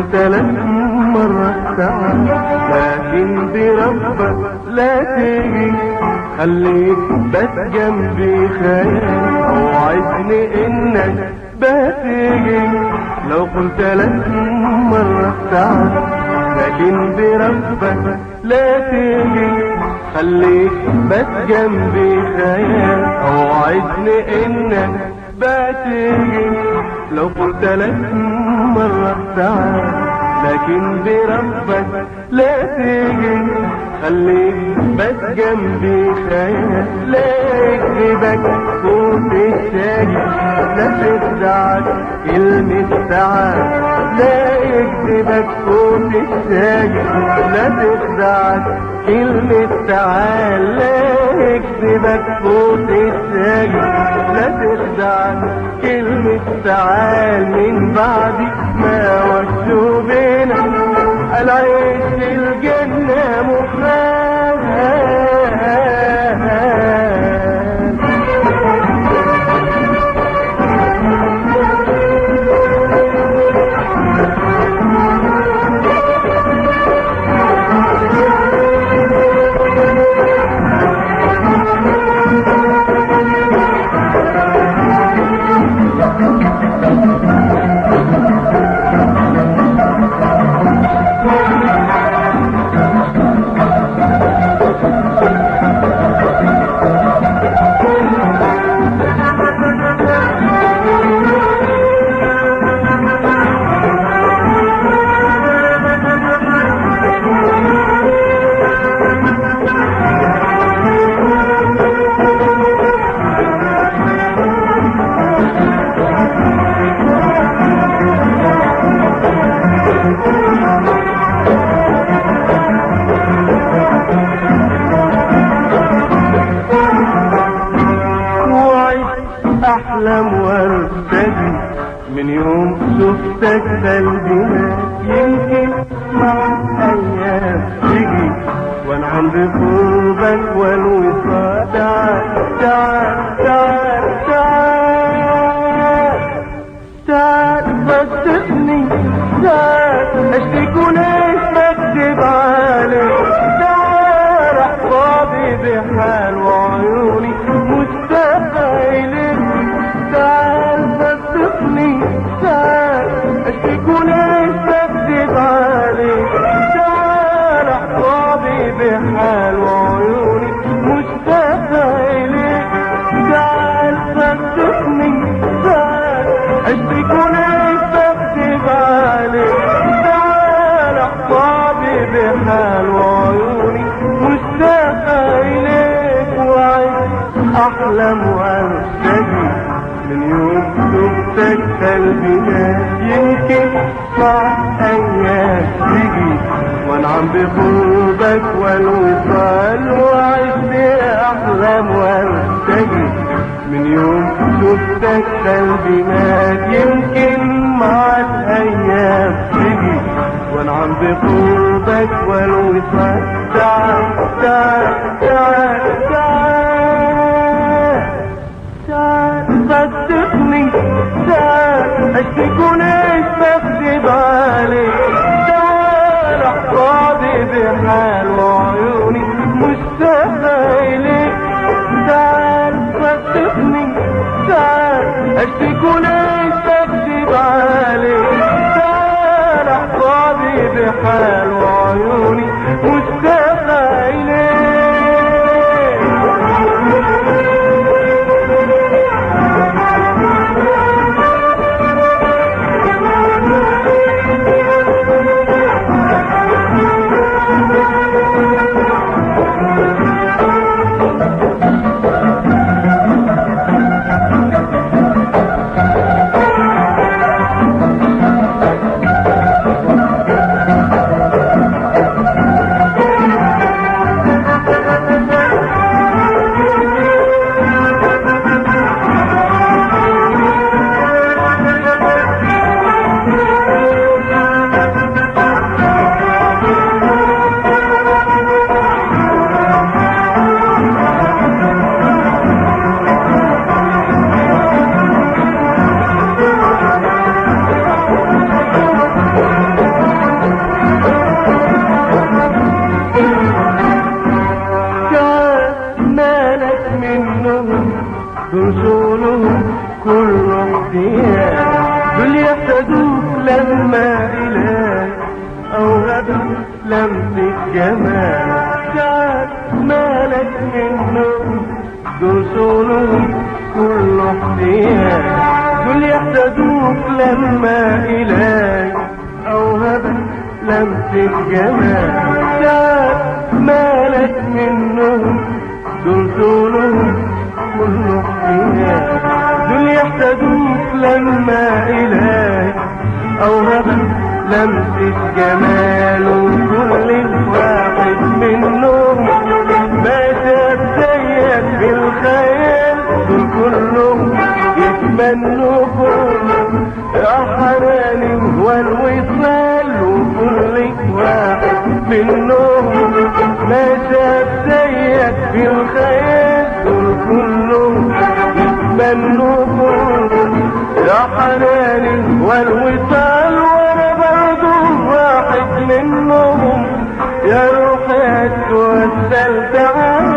قلت لك مرة ساعة لكن بربك لا تيجي، خليك بس جنبي خيال اوعدني انك بتيجي. لو قلت لك مرة ساعة لكن بربك لا تيجي، خليك بس جنبي خيال اوعدني انك بتيجي. لو قلت لك مرة ساعة لكن بربك لا تيجي، خليك بس جنبي خيال. لا يكذبك صوت الشاي، لا تخدعك كلمة ساعة. لا يكذبك صوت الشاي، لا تخدعك كلمة تعال. لا يكذبك صوت الشاي، لا تخدعك كلمة تعال. من بعد ما وشوا بينا العيش الجنة مخال. أحلم وارتدي من يوم شفتك قلبي يمكن مع أيام تجي وانعم بقربك والوصال. تعال تعال تعال تعال تعال صدقني، تعال اشتكي وليش بكذب عليك. تعال احفظي بحال وعيوني مشتاقة إليك. تعال صدقني، تعال اشتكي وليش بكذب عليك. تعال احفظي بحال وعيوني مشتاقة إليك. تعال صدقني، تعال اشتكي وليش بكذب عليك. تعال احفظي بحال وعيوني مشتاقة إليك. وعيش احلم وارتدي من يوم شفتك قلبي يمكن مع ايام تيجي وانعم بقربك والوصال. وعشت احلام وارتجي من يوم شفتك قلبي مات يمكن مع الايام تيجي وانعم بقربك والوصال. تعال تعال تعال تعال تعال صدقني، تعال اشتكي وليش بكذب عليك. تعال احفظي بحال وعيوني مشتاقة إليك. تعال صدقني، تعال اشتكي وليش بكذب عليك. تعال احفظي بحال وعيوني مشتاقة إليك. لمسة جمال. ساعات مالك منهم دول صونهم كله احتياج، دول يحتاجوك لما إلهي أوهبك لمسة جمال. ساعات مالك منهم دول صونهم كله احتياج، دول يحتاجوك لما إلهي أوهبك لمسة جمال. وكل واحد منهم ما شاف زيك بالخيال، دول كلهم يتمنوا كله يا حناني والوصال. وكل واحد منهم ما شاف زيك بالخيال، دول كلهم يتمنوا كله يا حناني والوصال. وانا برضو واحد منهم يا روحي اتوسل تعال.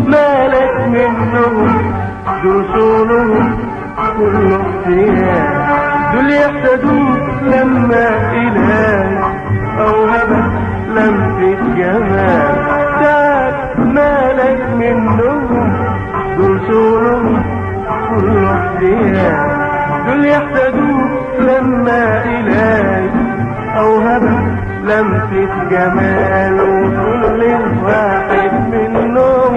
مالك منهم دول صونهم كله احتياج، دول يحتاجوك لما إلهي أوهبك لمسة جمال. مالك منهم دول صونهم كله احتياج، دول يحتاجوك لما إلهي أوهبك لمسة جمال. وكل واحد منهم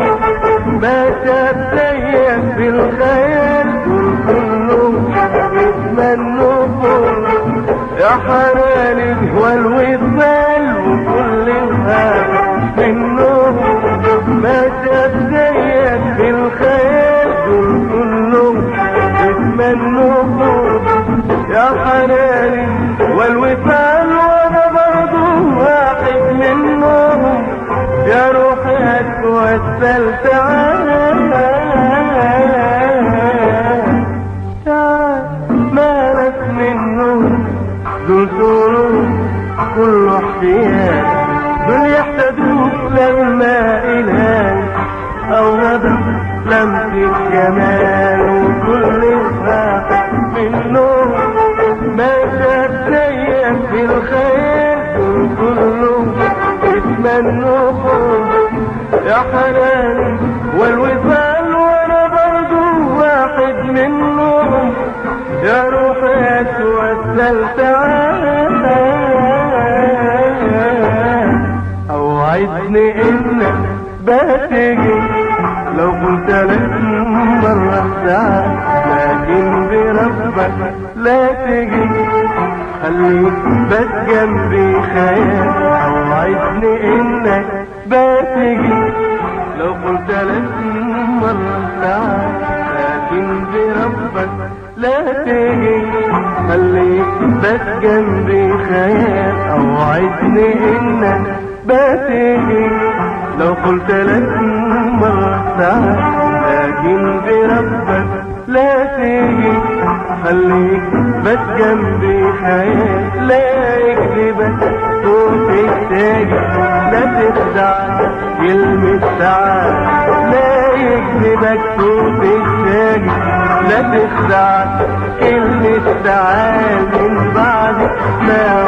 ما شاف زيك بالخيال، دول كلهم يتمنوا كله يا حناني والوصال. وكل واحد منهم ما شاف زيك بالخيال، دول كلهم يتمنوا كله يا حناني والوصال. وانا برضو واحد منهم يا روحي اتوسل تعال. مالك منهم دول صونهم كله احتياج، دول يحتاجوك لما إلهي أوهبك لمسة جمال. وكل واحد منهم ما شاف زيك بالخيال، دول كلهم يتمنوا كله يا حناني والوصال. وانا برضو واحد منهم يا روحي اتوسل تعال. اوعدني انك بتجي لو قلت لك مرة ساعة، لكن بربك لا تجي خليك بس جنبي خيال. اوعدني انك بتجي لو قلت لك مرة ساعة، لكن بربك لا تجي خليك بس جنبي خيال. اوعدني انك بتجي لو قلت لك مرة ساعة، لكن بربك لا تجي خليك بس جنبي خيال. لا يكذبك صوت التاجر، لا تخدع كلمة ساعات. لا يكذبك صوت التاجر، لا تخدع كلمة ساعات. من بعد ما